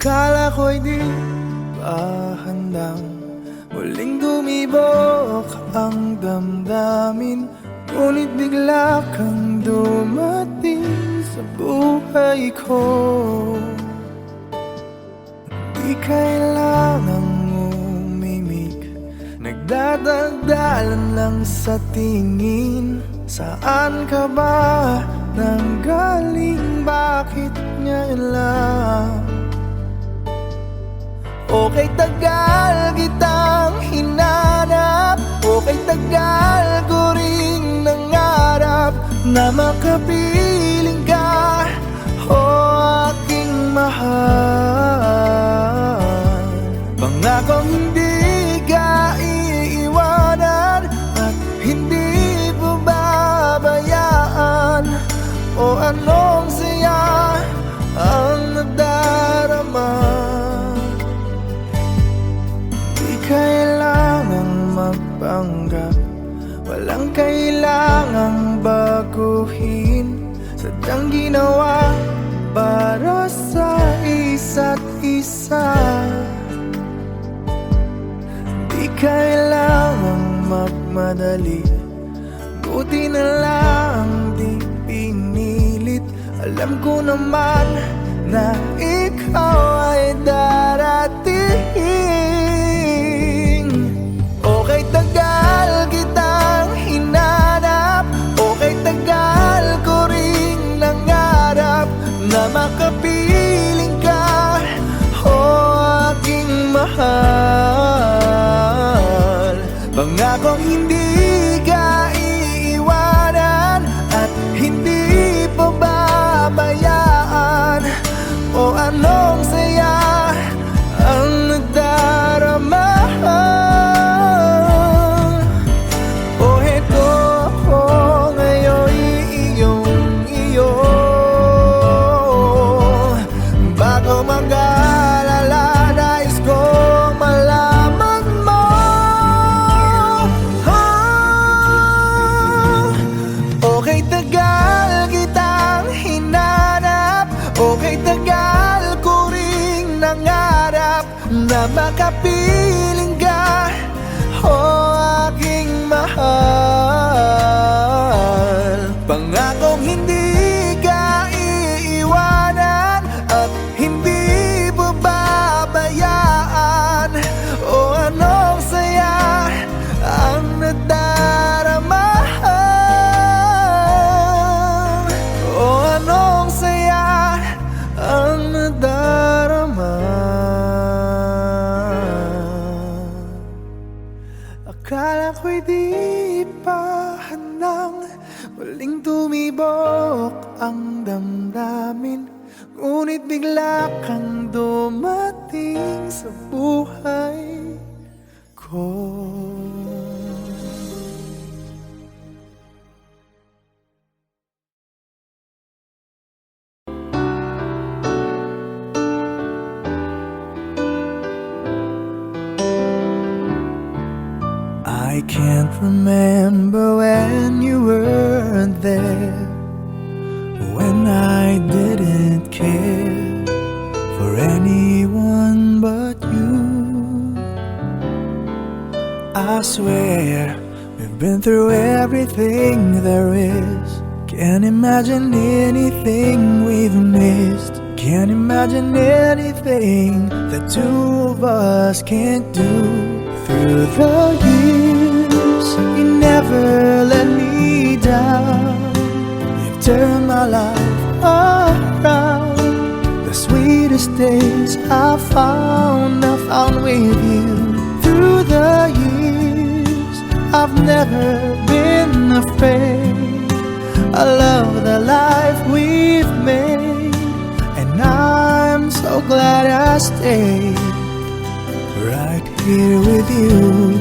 Akala ko'y di pa handang muling dumibok ang damdamin, ngunit bigla kang dumating sa buhay ko. Di kailangang umimik, nagdadagdalan lang sa tingin. Saan ka ba nanggaling? Bakit ngayon lang? Okay, tagal kitang hinanap, okay, tagal ko ring nangarap na makapiling ka, o aking mahal. Pangakong hindi ka iiwanan at hindi babayaan, o anong saya ang nadarama. Di kailangang magpanggap, walang kailangang baguhin, sadyang ginawa para sa isa't isa. Di kailangang magmadali, buti na lang di pinilit. Alam ko naman na ikaw ay darating. Okay, tagal kitang hinanap, okay, tagal ko ring nangarap na makapiling ka, o aking mahal. Pangakong hindi ka iiwanan at hindi pababayaan, o anong saya ang nadarama. O heto ako ngayon, iyong-iyo. Bago mag-alala, nais kong malaman mo, okay, tagal kitang hinanap, okay, tagal ko ring nangarap na makapiling ka, o aking mahal. Pangakong hindi ka iiwanan at hindi babayaan, o anong saya ang nadarama. O anong saya ang nadarama. Akala ko'y di pa handang muling tumibok ang damdamin, ngunit bigla kang dumating sa buhay ko. I can't remember when you weren't there, when I didn't care for anyone but you. I swear we've been through everything there is. Can't imagine anything we've missed. Can't imagine anything the two of us can't do. Through the years, you never let me down. You've turned my life around. The sweetest days I found with you. Through the years, I've never been afraid. I love the life we've made, and I'm so glad I stayed right here with you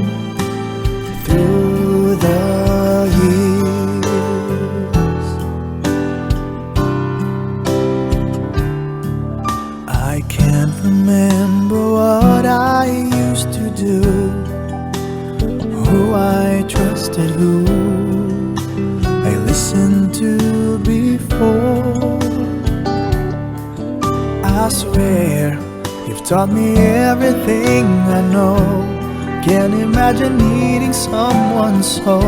through the years. I can't remember what I used to do, who I trusted, who I listened to before. I swear You've taught me everything I know. Can't imagine needing someone so.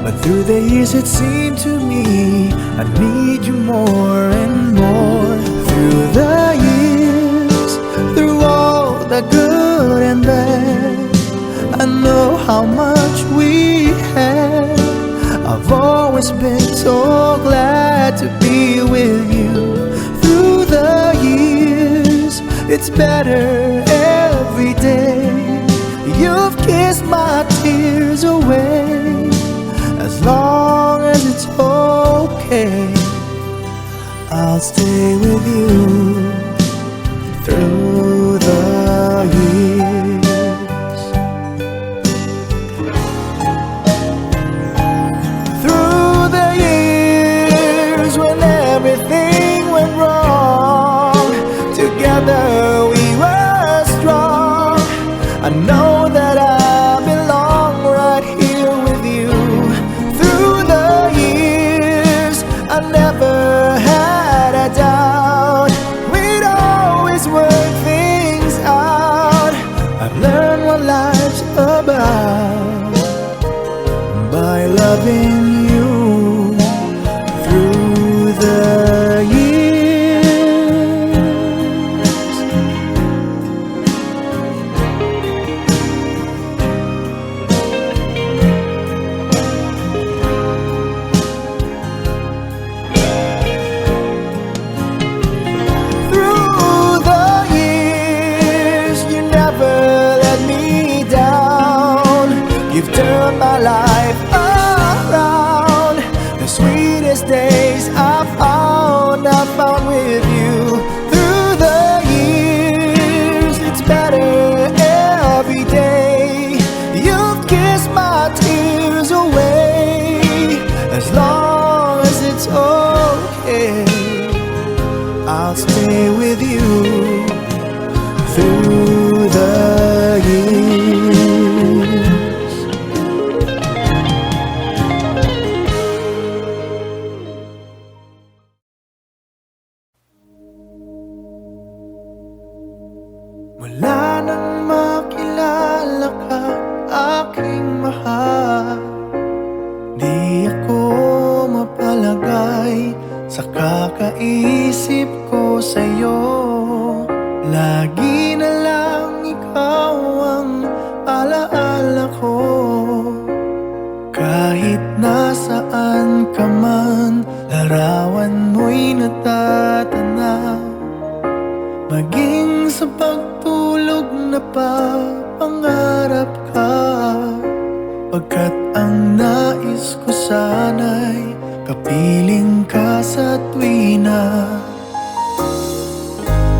But through the years it seemed to me I need you more and more. Through the years, through all the good and bad, I know how much we had. I've always been so glad to be with you. Through the years, it's better every day. You've kissed my tears away. As long as it's okay, I'll stay with you through the years. Through the years when everything went wrong, together we were strong. I know that I belong right here with you. Through the years, I never had a doubt. We'd always work things out. I've learned what life's about by loving you through the years. Through the years, you never let me down. You've turned my life around. The sweetest days I found with you. Through the years, it's better every day. You've kissed my tears away. As long as it's okay, I'll stay with you through the years. Mula nang makilala ka, aking mahal, di ako mapalagay sa kakaisip ko sa'yo. Lagi na lang ikaw ang alaala ko. Kahit nasaan ka man, larawan mo'y natatanaw. Maging sa pagtulog na pangarap ka. Pagkat ang nais ko sana'y kapiling ka sa tuwina.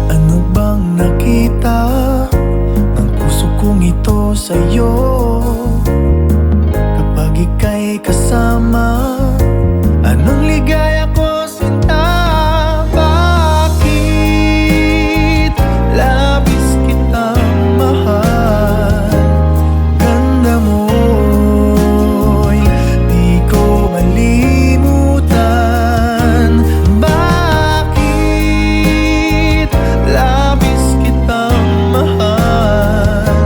Ano bang nakita ng puso kong ito sa'yo? Kapag ika'y kasama, anong ligaya ko sinta? Bakit labis kitang mahal? Ganda mo'y di ko malimutan. Bakit labis kitang mahal?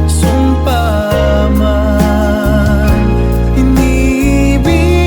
Sumpa man, inibig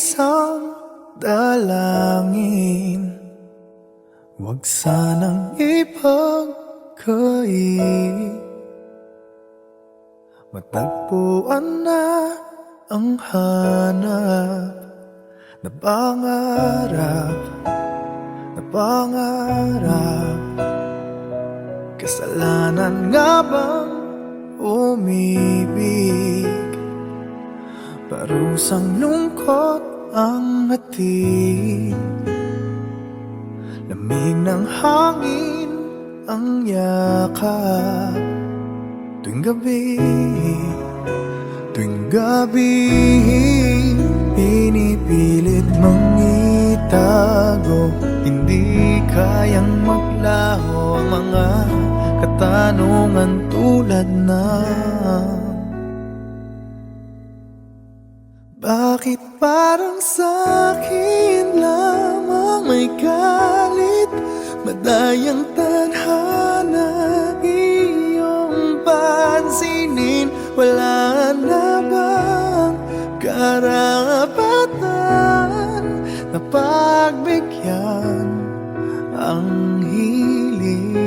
isang dalangin, huwag sanang ipagkait. Matagpuan na ang hanap na pangarap, na pangarap. Kasalanan nga bang umibig? Parusang lungkot ang hatid, lamig ng hangin ang yakap. Tuwing gabi, tuwing gabi, pinipilit mong itago. Hindi kayang maglaho ang mga katanungan tulad ng bakit parang sa'kin lamang may galit? Madayang tadhana iyong pansinin. Wala na bang karapatan na pagbigyan ang hiling?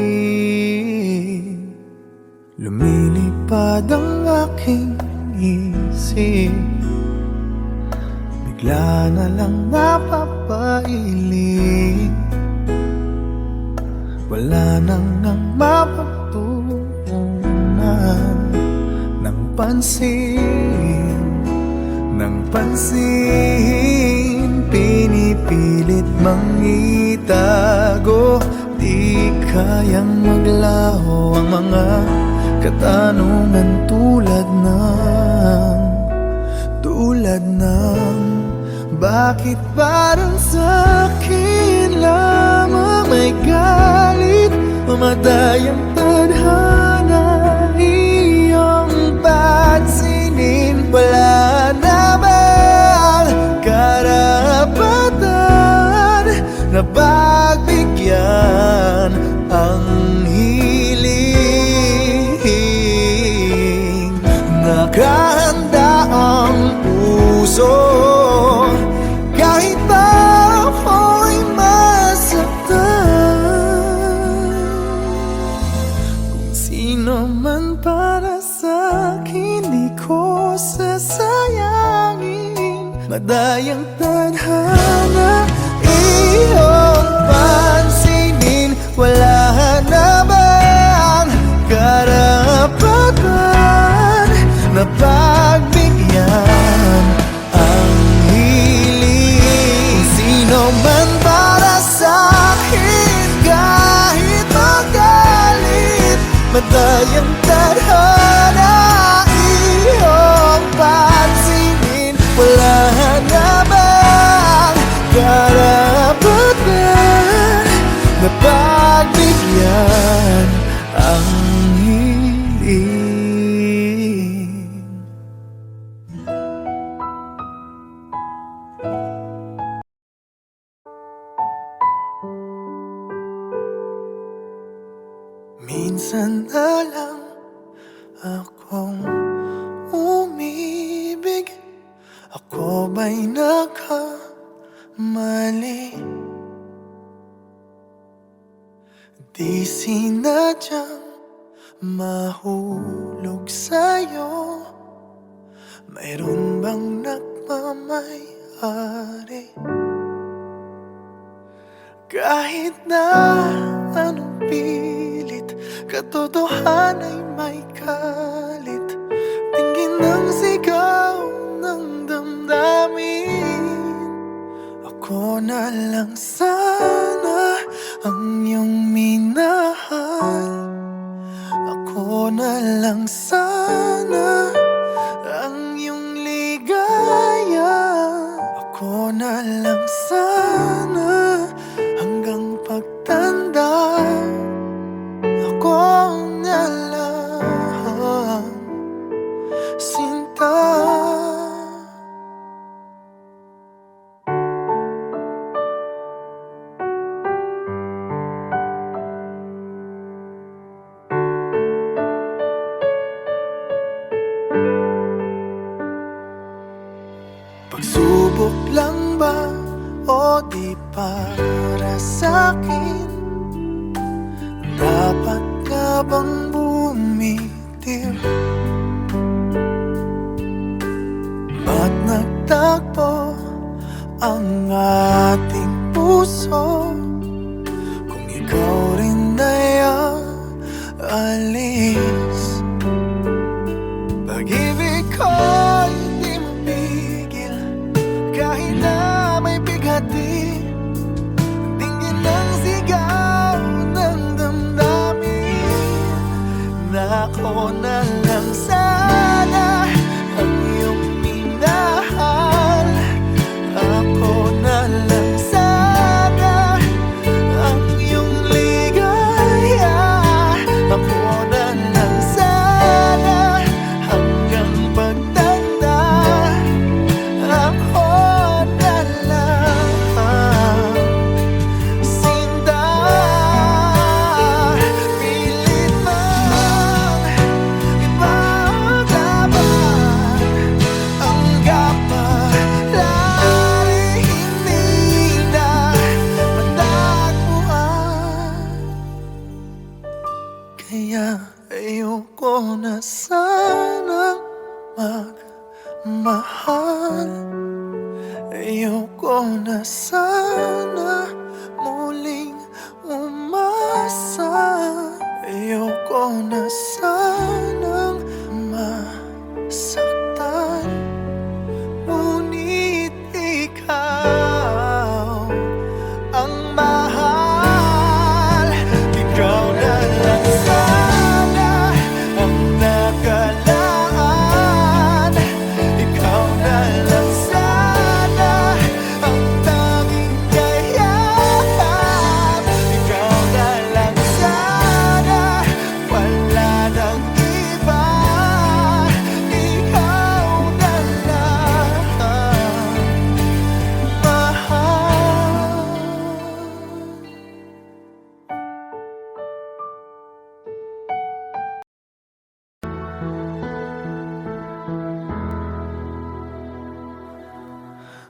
Lumilipad ang aking isip, bigla na lang napapailing. Wala nang ang mapagtuunan ng pansin, ng pansin. Pinipilit mang itago, di kayang maglaho ang mga katanungan tulad ng bakit parang sa'kin lamang may galit? Mamadayang tadhana iyong pansinin. Wala na bang karapatan na pagbigyan ang hiling? Nakahanda ang puso kahit ako'y masaktan. Kung sino man para sa'kin, di ko sasayangin. Madayang tadhana iyong pansinin. Wala na bang karapatan na pagbigyan ang hiling? Sino man para sa'kin, kahit magalit. Madayang tadhana iyong pansinin. Wala na bang karapatan na pagbigyan ang hiling? Minsan na lang akong umibig. Ako ba'y nagkamali? Di sinadyang mahulog sa'yo. Mayroon bang nagmamay-ari? Kahit na anong pilit, katotohanan ay may kalit. Tingin ng sigaw ng damdamin. Ako na lang sana ang iyong minahal. Ako na lang sana ang iyong ligaya. Ako na lang sana hanggang pagtanda. Ako na lang, sinta. Pagsubok lang ang ating puso kung ikaw rin ay aalis. Pag-ibig ko'y di mapigil kahit na may bighati. Tingin ang sigaw ng damdamin na ako na lang sana ang iyong minahal. Ako na lang sana ang iyong ligaya. Ako na lang sana hanggang pagtanda. Ako na lang sinta. Pilit man ipaglaban ang kapalaran, hindi na matagpuan. Kaya ayoko na sanang magmahal. Ayoko na sana muling umasa. Ayoko na sanang masaktan. Ngunit ikaw ang mahal. Ikaw na lang sana ang nakalaan. Ikaw na lang sana ang tanging kayahan. Ikaw na lang sana, wala nang iba. Ikaw na lang mahal.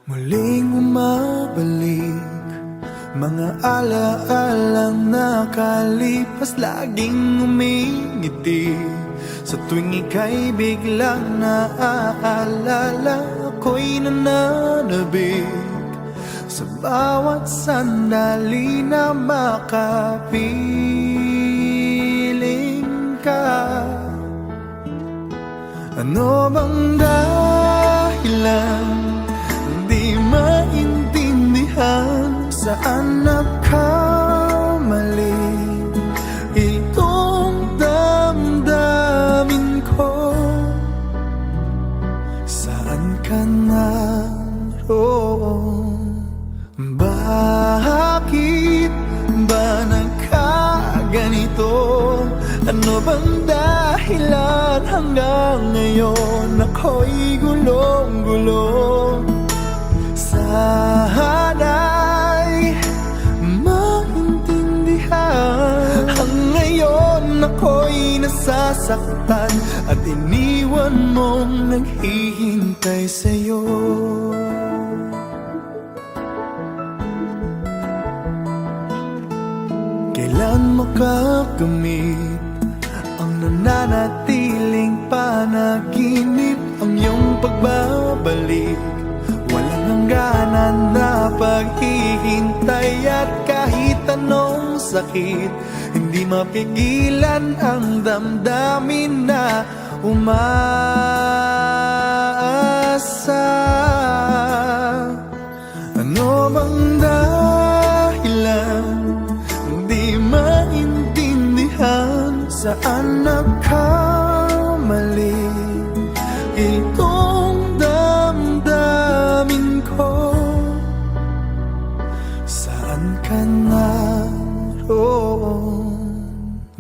Muling umabalik mga alaalang nakalipas, laging umingiti sa tuwing ika'y biglang naaalala. Ako'y nananabik sa bawat sandali na makapiling ka. Ano bang dahilan di maintindihan? Saan nagkamali itong damdamin ko? Saan ka naroon? Bakit ba nagkaganito? Ano bang dahilan hanggang ngayon ako'y gulong-gulong? Sana'y maintindihan. Hanggang ngayon ako'y nasasaktan at iniwan mong naghihintay sa'yo. Kailan makakamit ang nananatiling panaginip? Ang iyong pagbabalik, walang hangganan na paghihintay. At kahit anong sakit, hindi mapigilan ang damdamin na umaasa. Ano bang dahilan di maintindihan? Saan nagkamali itong damdamin ko? Saan ka naroon?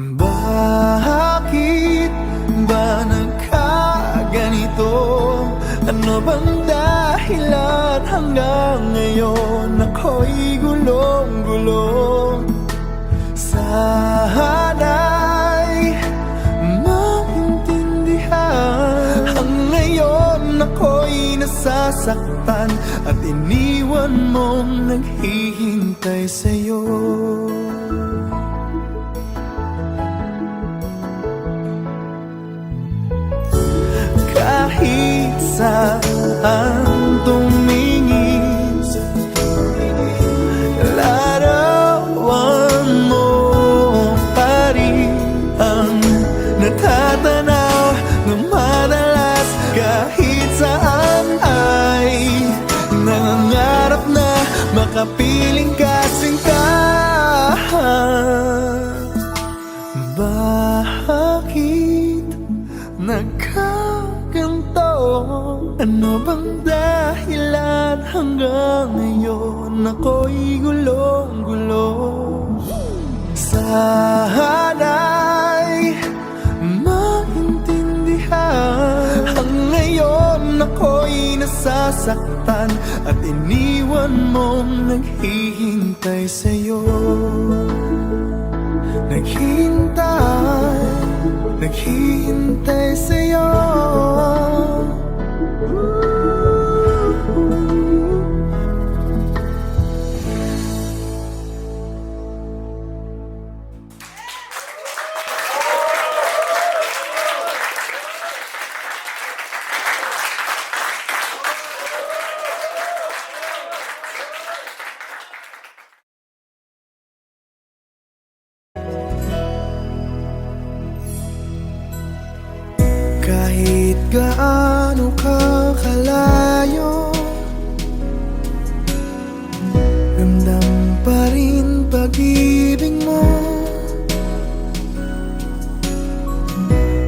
Bakit ba nagkaganito? Ano bang dahilan hanggang ngayon ako'y gulong-gulong? Sana'y maintindihan. Hanggang ngayon ako'y nasasaktan at iniwan mong naghihintay sa'yo. Kahit saan tumingin, makapiling ka sinta. Bakit nagkaganto? Ano bang dahilan hanggang ngayon ako'y gulong-gulo? Sana'y maintindihan. Ang ngayon ako'y nasasaktan at iniwan mong naghihintay sa'yo. Naghihintay sa'yo. Kahit gaano ka kalayo, ramdam pa rin pag-ibig mo.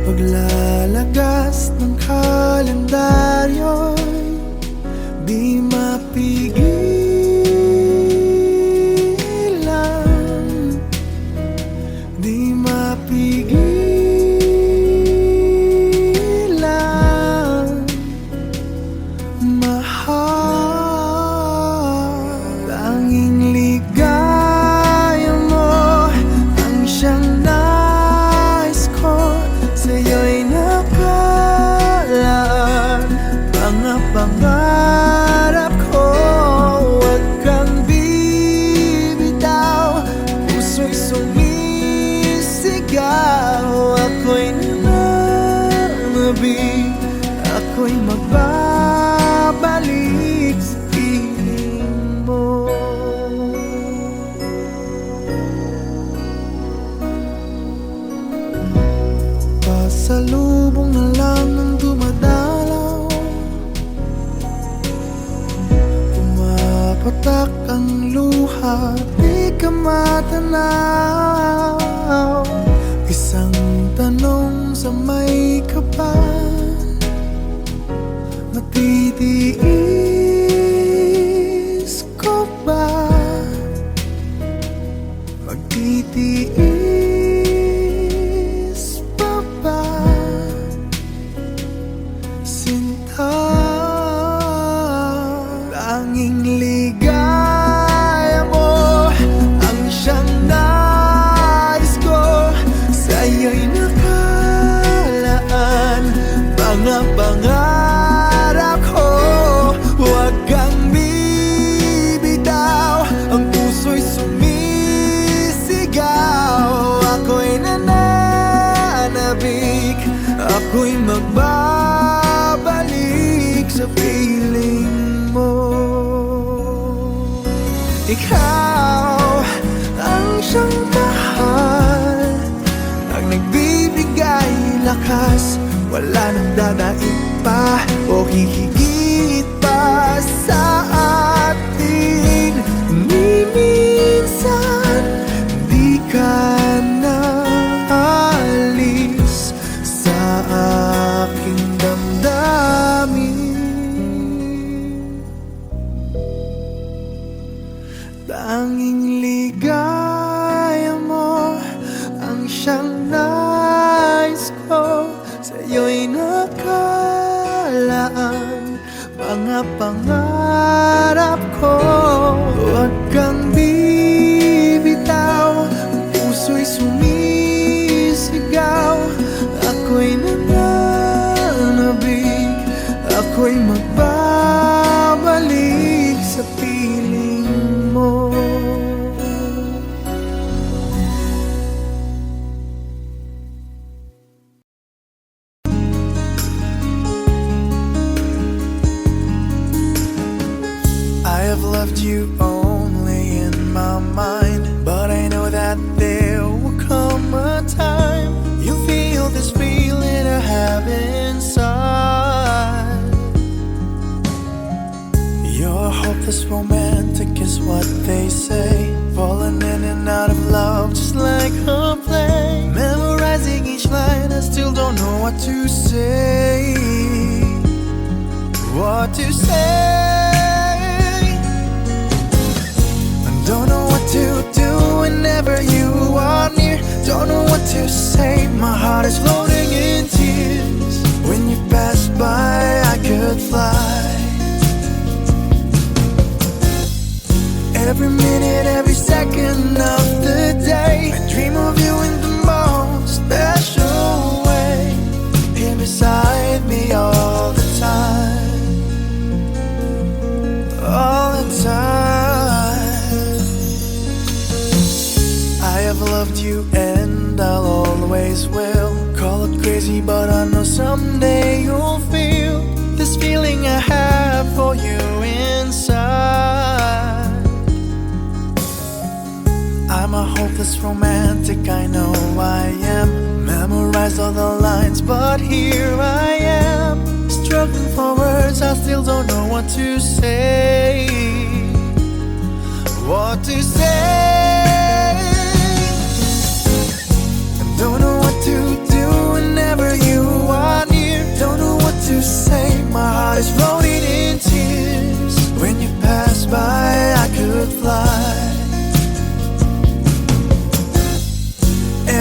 Paglalagas ng kalendaryo'y di mapigilan, di mapigilan. Pangarap ko, huwag kang bibitaw. Puso'y sumisigaw. Ako'y nananabig, ako'y magbabalik sa piling mo. Pasalubong na lang ng dumadalaw, patak ang luha, di ka matanaw. Isang tanong sa may kapal, matitiis ko ba? Magtitiis pa ba? Sinta, tanging ligaya mo ang siyang nais ko. Sa'yo'y nakalaan mga pangarap ko. Huwag kang bibitaw, ang puso'y sumisigaw. Ako'y nananabik, ako'y magbabalik sa piling mo. Ikaw ang siyang mahal, ang nagbibigay lakas. Wala nang dadaig pa o hihigit pa sa atin. Ni minsan di ka na alis sa aking damdamin. Tanging ligaya mo ang siyang nais ko. Sa'yo'y nakalaan mga pangarap ko. Huwag kang bibitaw, ang puso'y sumisigaw. Ako'y nananabig, ako'y magbabalik sa piling mo. I have left you only in my mind, but I know that there will come a time you'll feel this feeling I have inside. You're a hopeless romantic is what they say. Falling in and out of love just like a play. Memorizing each line, I still don't know what to say. What to say. I don't know what to do whenever you are near. Don't know what to say, my heart is floating in tears. When you pass by, I could fly. Every minute, every second of the day, I dream of you in the most special way. Here beside me all the time. All the time. I have loved you and I'll always will. Call it crazy but I know someday you'll feel this feeling I have for you inside. I'm a hopeless romantic, I know I am. Memorized all the lines, but here I am. Struggling for words, I still don't know what to say. What to say. I don't know what to do whenever you are near. Don't know what to say, my heart is floating in tears. When you pass by, I could fly.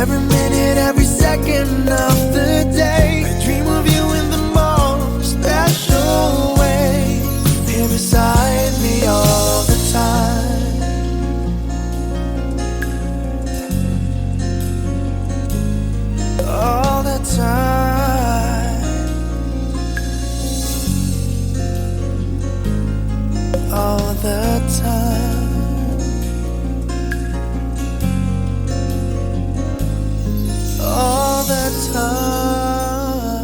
Every minute, every second of the day, I dream of you in the most special way. Here beside me all the time. All the time. All the time. All the time.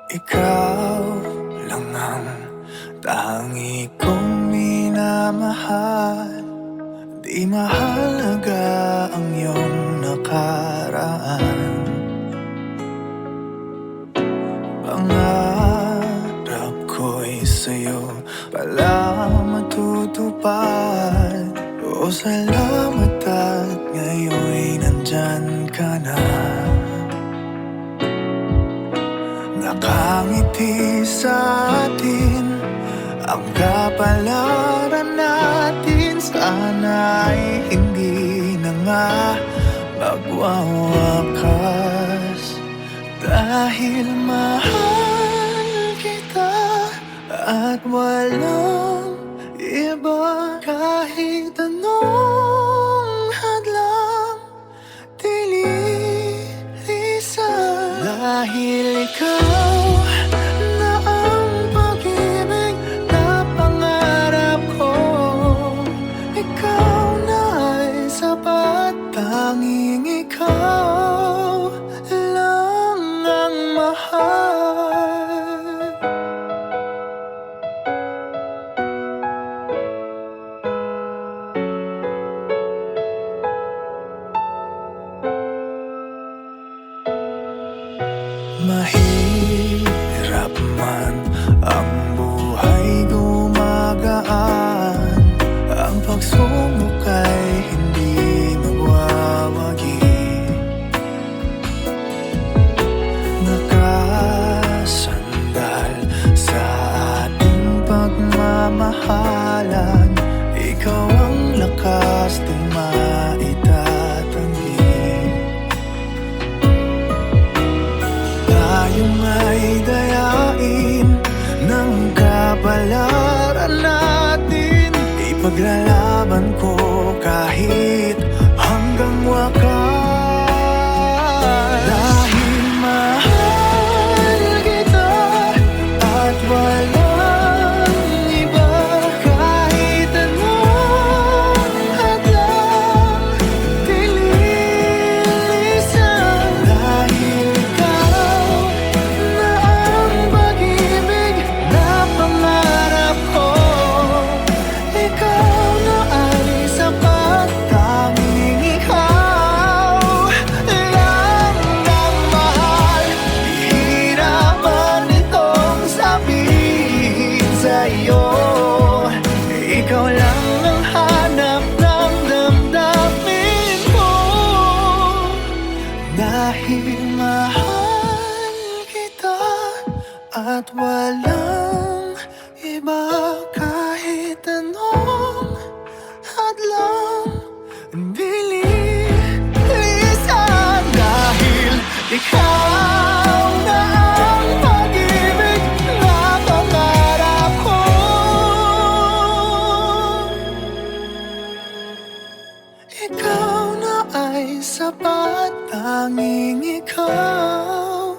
Ikaw lang ang tangi kong minamahal. Di mahalaga ang iyong nakaraan. Pangarap ko'y sa'yo pala matutupad. O salamat at ngayon'y nandyan ka na. Nakangiti sa atin ang kapalaran natin. Sana'y hindi na nga magwawakas. Dahil mahal kita at walang iba. Kahit anong hadlang dililisan. Dahil ikaw na ang pag-ibig na pangarap ko. Ikaw na ay sapat. Tanging ikaw lang ang mahal. Mahirap man ang buhay gumagaan. Ang pagsubok ay hindi magwawagi. Nakasandal sa ating pagmamahalan. Ikaw ang lakas di maitatanggi. Tayo nga Dahil mahal kita at walang iba, kahit anong hadlang bilisan. Dahil ikaw na ang pag-ibig na pangarap ko. Ikaw na ay sapat, tanging ikaw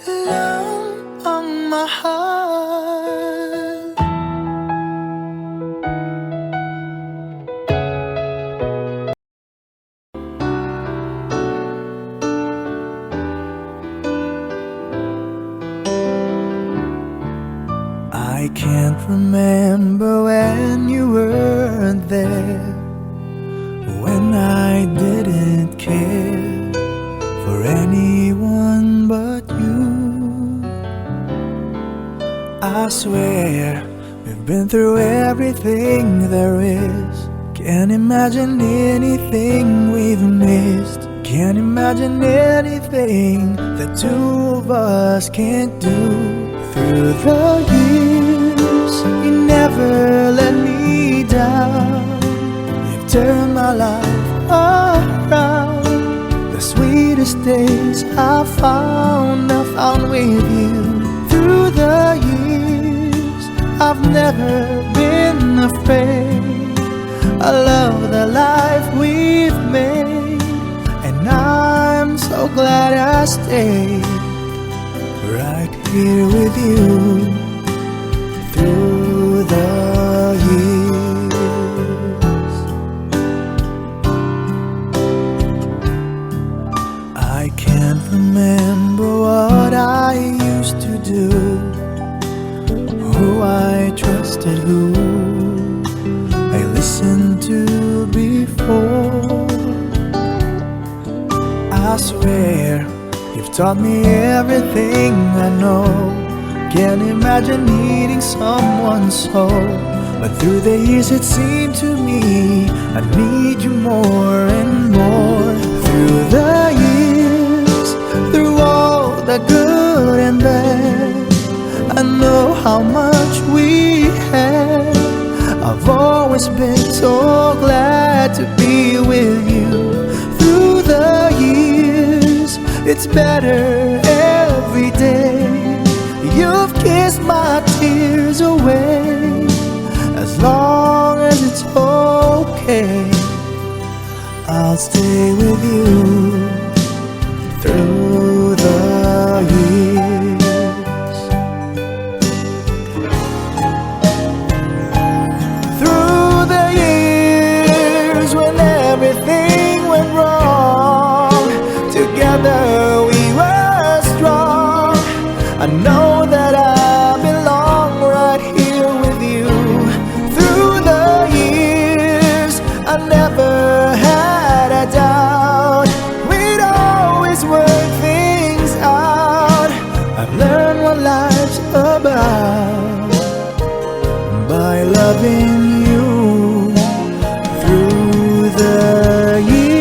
lang ang mahal. I can't remember when you weren't there, when I didn't care for anyone but you. I swear we've been through everything there is. Can't imagine anything we've missed. Can't imagine anything the two of us can't do. Through the years, you never let me down. You've turned my life around. The sweetest days I found with you. Through the years, I've never been afraid. I love the life we've made, and I'm so glad I stayed right here with you through the years. I can't remember what I used to do, who I trusted, who I listened to before. I swear you've taught me everything I know. Can't imagine needing someone so, but through the years it seemed to me I need you more and more. Through the years, through all the good and bad, I know how much we had. I've always been so glad to be with you. Through the years, it's better every day. You've kissed my tears away. As long as it's okay, I'll stay with you through the years. Through the years when everything went wrong, together we were strong. I know that I belong right here with you. Through the years, I never had a doubt. We'd always work things out. I've learned what life's about by loving you through the years.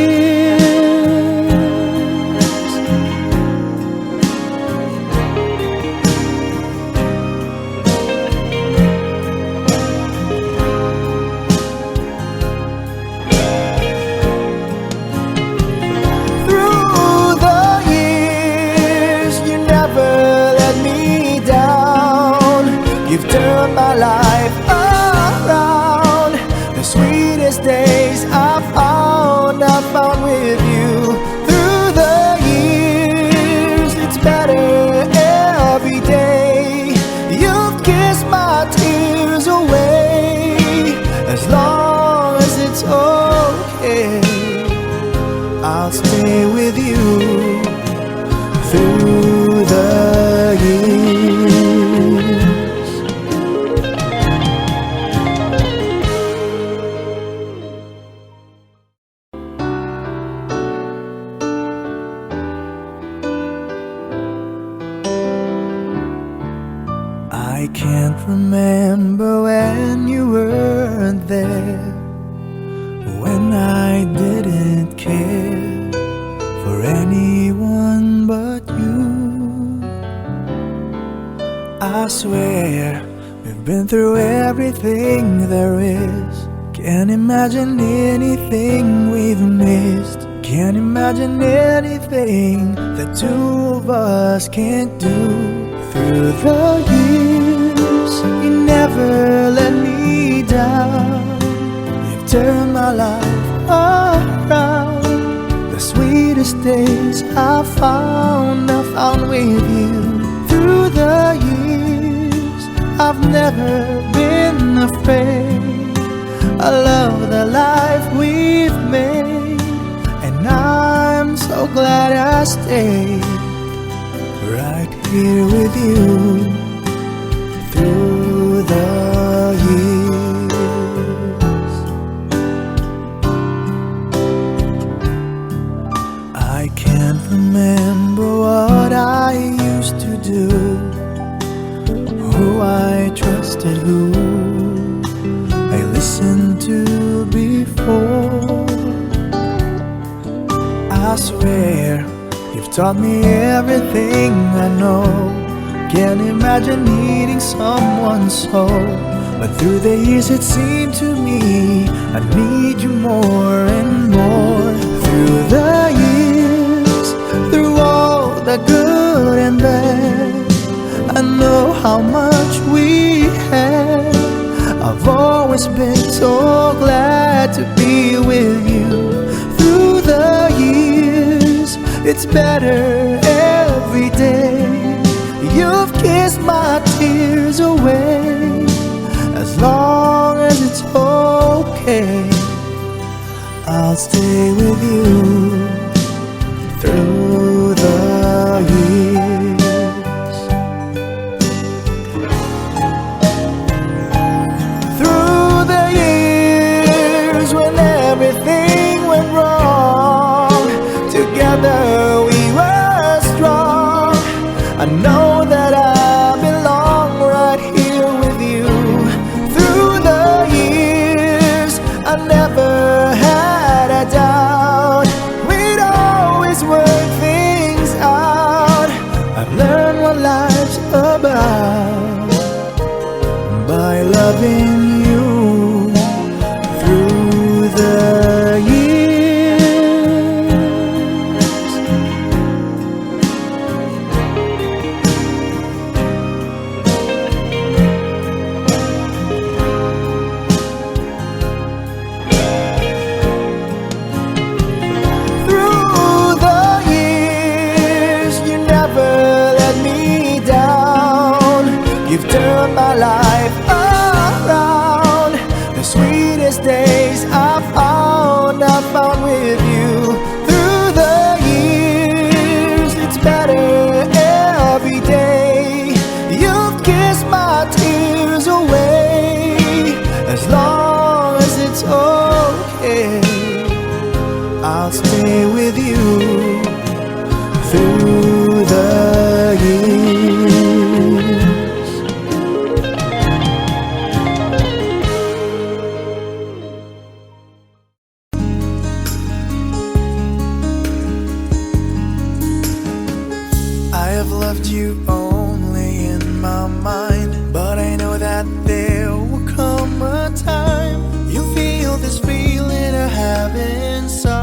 Through the years, you never let me down. You've turned my life around. The sweetest days I found with you. Through the years, it's better every day. You've kissed my tears away. As long as it's okay, I'll stay with you through the years. I can't remember when you weren't there, when I didn't care for anyone but you. I swear we've been through everything there is. Can't imagine anything we've missed. Can't imagine anything the two of us can't do. Through the years, you never let me down. You've turned my life around. The sweetest days I found with you. Through the years, I've never been afraid. I love the life we've made, and I'm so glad I stayed right here with you through the years. I can't remember what I used to do, who I trusted, who I listened to before. I swear you've taught me everything I know. Can't imagine needing someone so, but through the years it seemed to me I need you more and more. Through the years, through all the good and bad, I know how much we had. I've always been so glad to be with you. Through the years, it's better every day. You've kissed my tears away. As long as it's okay, I'll stay with you through the years. Through the years when everything went wrong, together we were strong. I know that I belong right here with you. Through the years, I never had a doubt. We'd always work things out. I've learned what life's about by loving you through the years. Through the years, you never let me down. You've turned my life around. The sweetest days I found with you. Through the years, it's better every day. You've kissed my tears away. As long as it's okay, I'll stay with you through the years. I have loved you only in my mind, but I know that there will come a time you'll feel this feeling I have inside.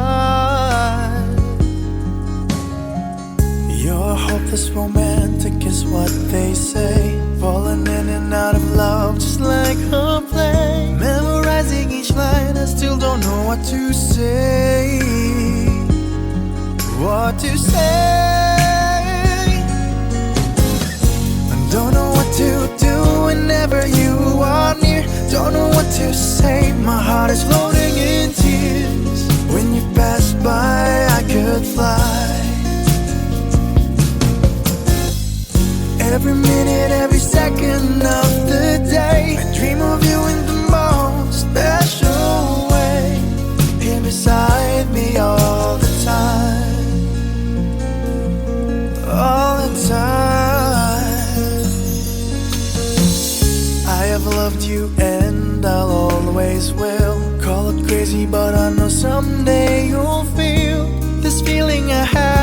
You're hopeless romantic is what they say, falling in and out of love just like a play. Memorizing each line, I still don't know what to say. What to say? Don't know what to do whenever you are near. Don't know what to say, my heart is floating in tears. When you pass by, I could fly. Every minute, every second of the day, I dream of you in the most special way. Here beside me all the time, all the time. I have loved you and I'll always will. Call it crazy, but I know someday you'll feel this feeling I have.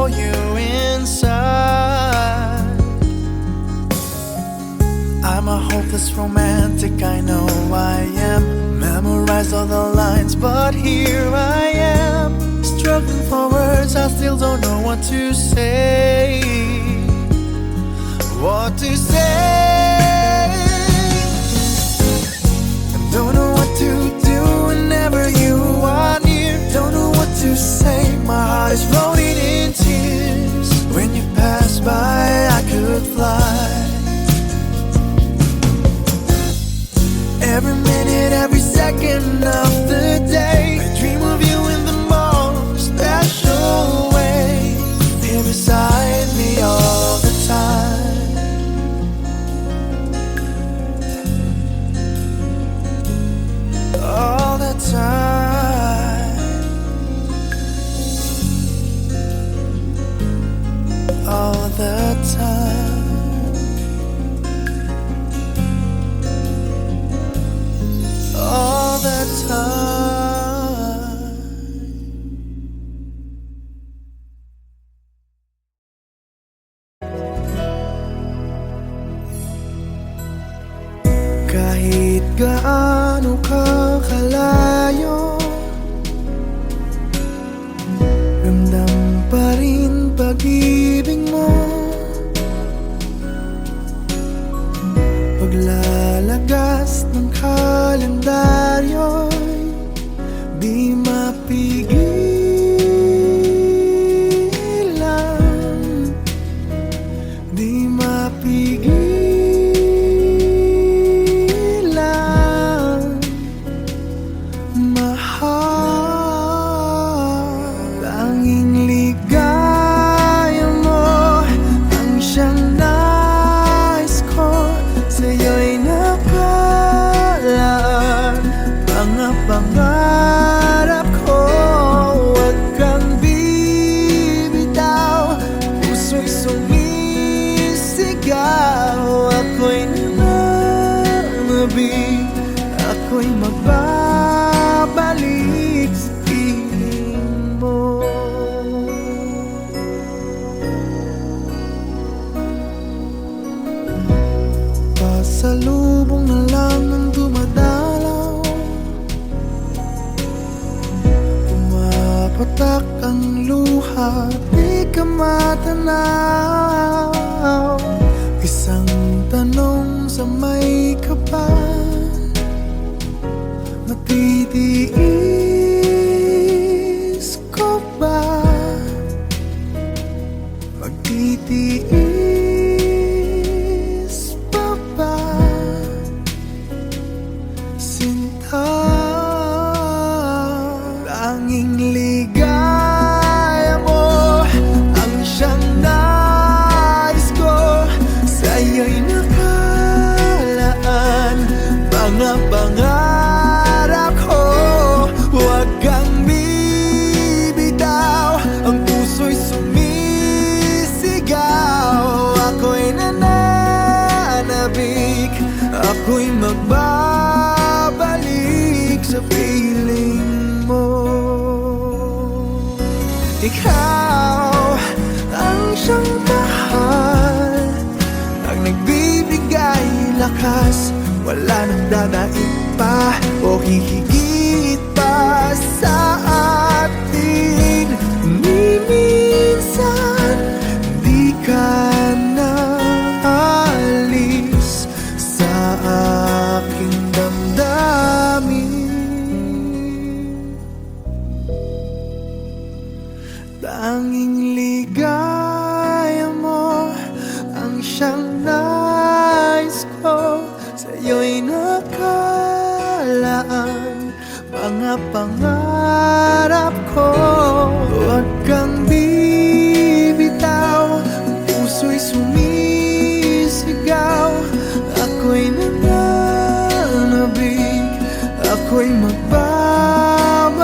for you inside. I'm a hopeless romantic, I know I am. Memorized all the lines, but here I am, struggling for words, I still don't know what to say. What to say? Don't know what to do whenever you are near. Don't know what to say, my heart is floating in tears. When you pass by, I could fly. Every minute, every second of the day, I dream of you in the most special way. Here beside me all the time. All the time. All the time. All the time. Kahit gaano ka kalayo, ramdam pa rin pag-ibig mo. Paglalagas ng kalendaryo'y di mapigilan, di mapigilan, mahal. Tanging ligaya mo ang siyang nais ko, sa'yo'y nakalaan mga pangarap ko. Huwag kang bibitaw, puso'y sumisigaw. Ako'y nananabig, ako'y magbabalik sa piling mo. Pasalubong na lang ng dumadalaw, pumapatak ang luha, di ka matanaw. Isang tanong sa may kapal, matitiis ko ba? Magtitiis pa ba? Sinta, tanging ligaya mo ang siyang nais ko, sa'yo'y nakalaan mga pangarap ko. Huwag kang bibitaw, ang puso'y sumisigaw. Ako'y nananabik, ako'y magbabalik sa piling mo. Ikaw ang siyang mahal, ang nagbibigay lakas, wala nang dadaig pa o hihigit pa sa atin. Ni minsan di ka na alis sa aking damdamin. Tanging ligaya mo ang siyang nais ko, sa'yo'y nakalaan mga pangarap ko. Huwag kang bibitaw, ang puso'y sumisigaw. Ako'y nananabig, ako'y magbabalik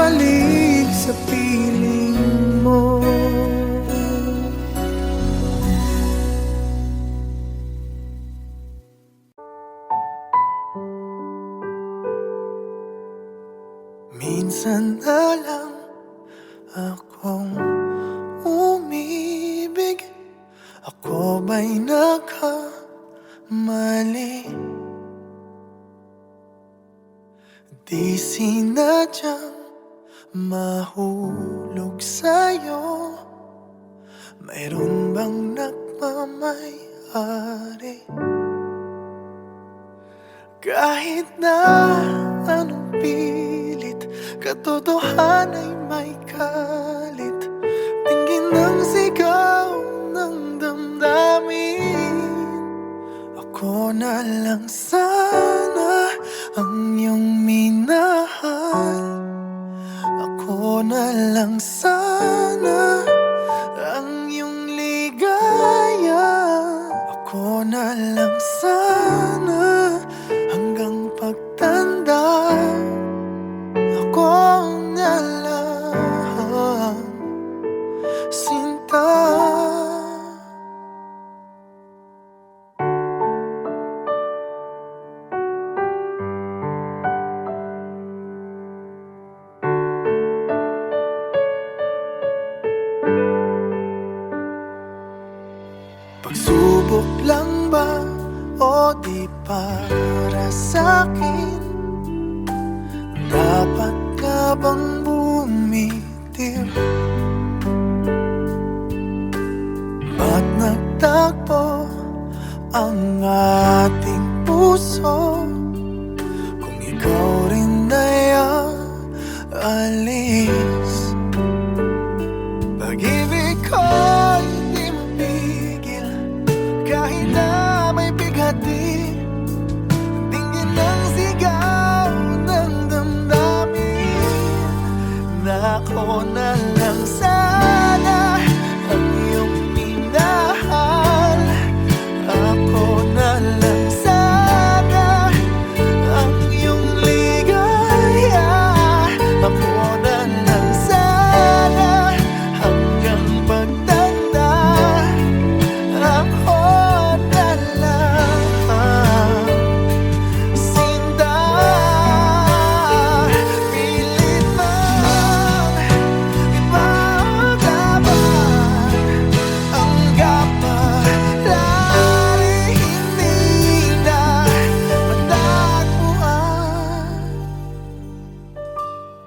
sa piling mo. Minsan na lang akong may nakamali. Di sinadyang mahulog sa'yo. Mayroon bang nagmamay-ari? Kahit na anong pilit, katotohanan ay may kalit. Tingin ng sigaw ng damdamin. Ako na lang sana ang iyong minahal. Ako na lang sana ang iyong ligaya. Ako na lang sana hanggang pagtanda. Ako na lang, sinta. Pagsubok lang ba o di para sa'kin? Dapat ka bang bumitiw? Ba't nagtagpo ang ating puso kung ikaw rin ay aalis? Pag-ibig ko'y di mapigil kahit na may bighati. Tingin ng sigaw ng damdamin na ako na lang sana ang iyong minahal. Ako na lang sana ang iyong ligaya. Ako na lang sana hanggang pagtanda. Ako na lang, sinta. Pilit man ipaglaban ang kapalaran, hindi na matagpuan.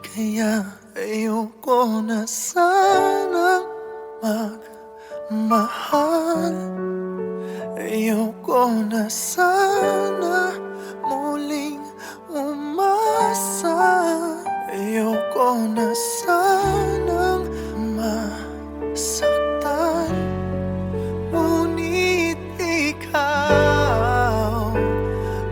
Kaya ayoko na sanang magmahal. Ayoko na sana muling umasa. Ayoko na sanang masaktan. Ngunit ikaw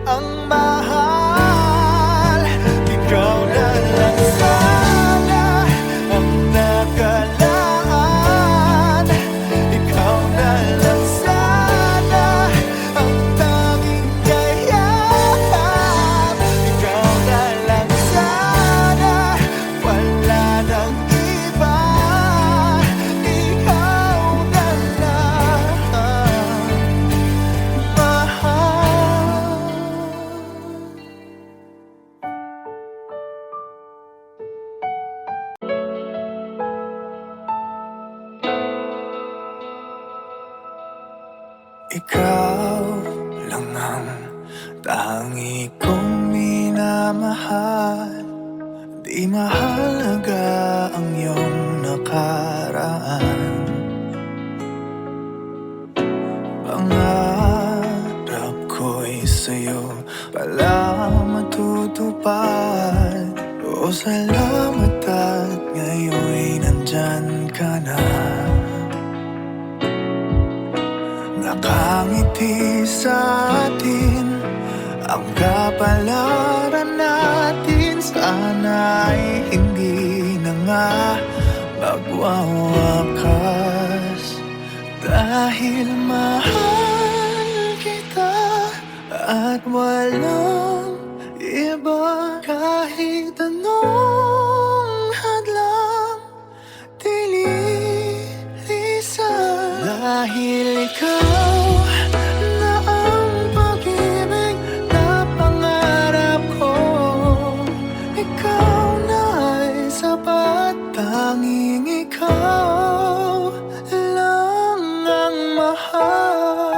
ang mahal. Ikaw na lang sana ang nakalaan. Ikaw na lang sana ang tanging kayahan. Ikaw na lang sana, wala nang iba. Ikaw na lang mahal. Ikaw lang ang tangi kong minamahal. Di mahalaga ang iyong nakaraan. Pangarap ko'y sa'yo pala matutupad. O salamat at ngayon'y nandyan ka na. Nakangiti sa atin ang kapalaran natin. Sana'y hindi na nga magwawakas. Dahil mahal kita at walang iba. Kahit anong hadlang dililisan. Dahil ikaw na ang pag-ibig na pangarap ko. Ikaw na ay sapat. Tanging ikaw lang ang mahal.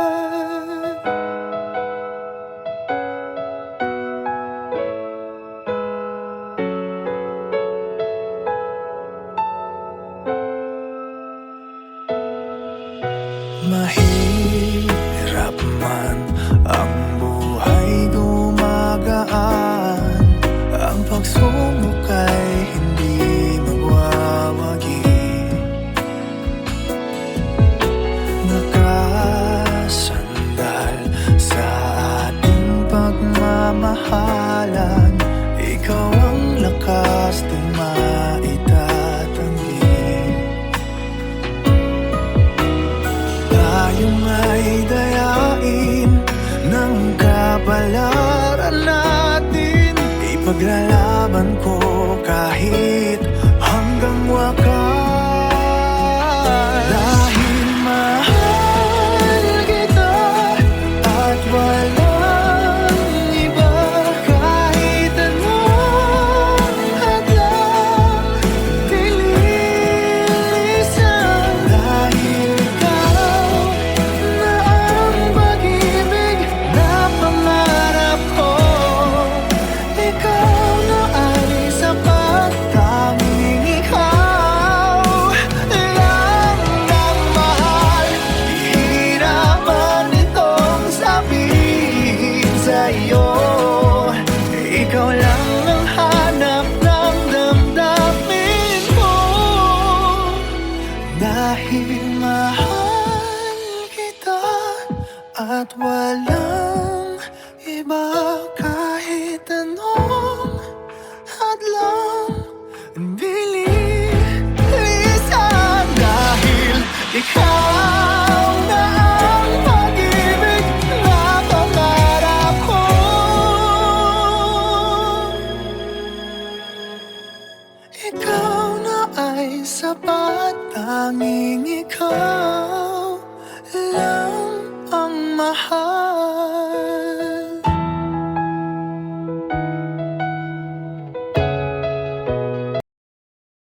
Mahirap man ang buhay, gumagaan. Ang pagsubok ay hindi magwawagi. Nakasandal sa ating pagmamahalan, ikaw ang lakas di maitatanggi. Tayo may dayain ng kapalaran natin, ipaglalaban ko kahit hanggang wakas. Dahil mahal kita at walang iba, kahit anong hadlang tilisan. Dahil ikaw na ang pag-ibig na pangarap ko, ikaw na ay sapat, tanging ikaw lang ang mahal. Hihirapan itong sabihin sa'yo, ikaw lang ang hanap ng damdamin ko. Dahil mahal kita at walang iba, kahit anong hadlang bilisan. Dahil ikaw na ang pag-ibig na pangarap ko, ikaw na ay sapat, tanging ikaw lang ang mahal.